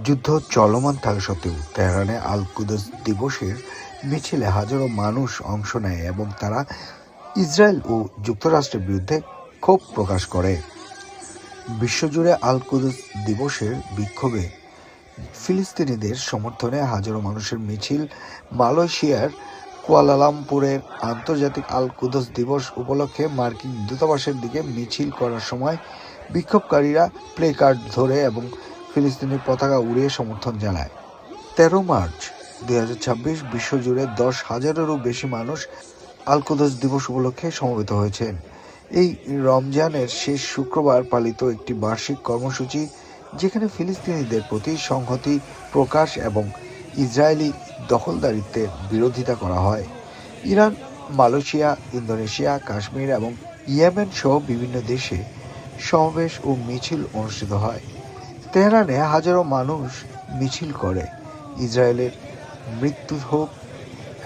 যুদ্ধ চলমান থাকা সত্ত্বেও তেহরানে আল কুদস দিবসের মিছিলে হাজারো মানুষ অংশ নেয় এবং তারা ইসরায়েল ও যুক্তরাষ্ট্রের বিরুদ্ধে ক্ষোভ প্রকাশ করে। বিশ্বজুড়ে আল কুদস দিবসের বিক্ষোভে ফিলিস্তিনিদের সমর্থনে হাজারো মানুষের মিছিল মালয়েশিয়ার কুয়ালালামপুরের আন্তর্জাতিক আল কুদস দিবস উপলক্ষে মার্কিন দূতাবাসের দিকে মিছিল করার সময় বিক্ষোভকারীরা প্লে কার্ড ধরে এবং ফিলিস্তিনি পতাকা উড়িয়ে সমর্থন জানায়। 13 মার্চ 2026 বিশ্বজুড়ে 10,000-এরও বেশি মানুষ আল কুদস দিবস উপলক্ষে সমবেত হয়েছেন। এই রমজানের শেষ শুক্রবার পালিত একটি বার্ষিক কর্মসূচি যেখানে ফিলিস্তিনিদের প্রতি সংহতি প্রকাশ এবং ইসরায়েলি দখলদারিত্বের বিরোধিতা করা হয়। ইরান, মালয়েশিয়া, ইন্দোনেশিয়া, কাশ্মীর এবং ইয়েমেন সহ বিভিন্ন দেশে সমাবেশ ও মিছিল অনুষ্ঠিত হয়। তেহরানে হাজারো মানুষ মিছিল করে ইসরায়েলের মৃত্যু হোক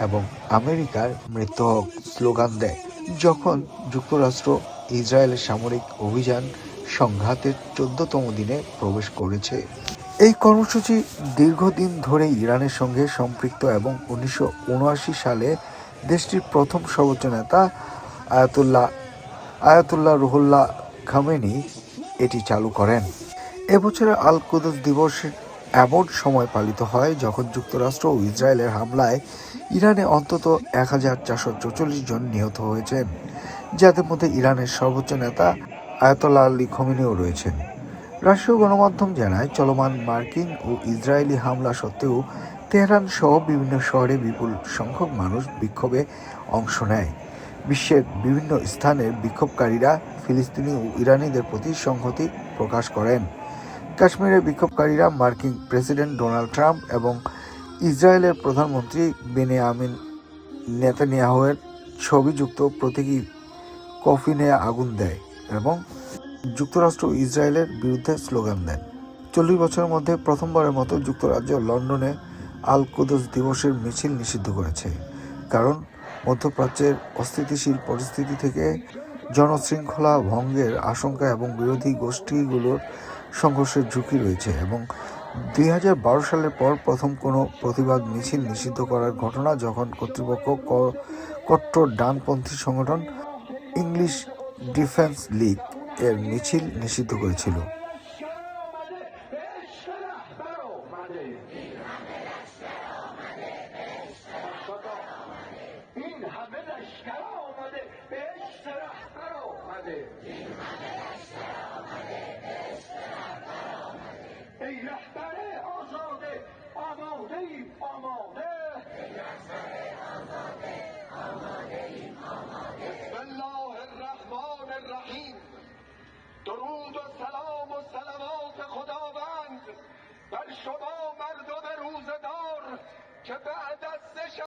এবং আমেরিকার মৃত্যু হোক স্লোগান দেয়, যখন যুক্তরাষ্ট্র ইসরায়েলের সামরিক অভিযান সংঘাতের 14তম দিনে প্রবেশ করেছে। এই কর্মসূচি দীর্ঘদিন ধরে ইরানের সঙ্গে সম্পৃক্ত এবং 1979 সালে দেশটির প্রথম সর্বোচ্চ নেতা আয়াতুল্লাহ রুহুল্লাহ খামেনি এটি চালু করেন। এবছরের আল কুদস দিবস এমন সময় পালিত হয় যখন যুক্তরাষ্ট্র ও ইসরায়েলের হামলায় ইরানে অন্তত 1444 জন নিহত হয়েছেন, যাদের মধ্যে ইরানের সর্বোচ্চ নেতা আয়াতুল্লাহ আলী খোমেনিও রয়েছেন। রাষ্ট্রীয় গণমাধ্যম জানায়, চলমান মার্কিন ও ইসরায়েলি হামলা সত্ত্বেও তেহরান সহ বিভিন্ন শহরে বিপুল সংখ্যক মানুষ বিক্ষোভে অংশ নেয়। বিশ্বের বিভিন্ন স্থানের বিক্ষোভকারীরা ফিলিস্তিনি ও ইরানিদের প্রতি সংহতি প্রকাশ করেন। কাশ্মীরের বিক্ষোভকারীরা মার্কিন প্রেসিডেন্ট ডোনাল্ড ট্রাম্প এবং ইসরায়েলের প্রধানমন্ত্রী বেনিয়ামিন নেতানিয়াহুর ছবিযুক্ত প্রতীকী কফিনে আগুন দেয় এবং যুক্তরাষ্ট্র ও ইসরায়েলের বিরুদ্ধে স্লোগান দেন। 40 বছরের মধ্যে প্রথমবারের মতো যুক্তরাজ্য লন্ডনে আল কুদস দিবসের মিছিল নিষিদ্ধ করেছে, কারণ মধ্যপ্রাচ্যের অস্থিতিশীল পরিস্থিতি থেকে জনশৃঙ্খলা ভঙ্গের আশঙ্কা এবং বিরোধী গোষ্ঠীগুলোর সংঘর্ষের ঝুঁকি রয়েছে এবং 2012 সালের পর প্রথম কোনো প্রতিবাদ মিছিল নিষিদ্ধ করার ঘটনা, যখন কর্তৃপক্ষ কট্টর ডানপন্থী সংগঠন ইংলিশ ডিফেন্স লীগ এর মিছিল নিষিদ্ধ করেছিল। درود و سلام و صلوات خداوند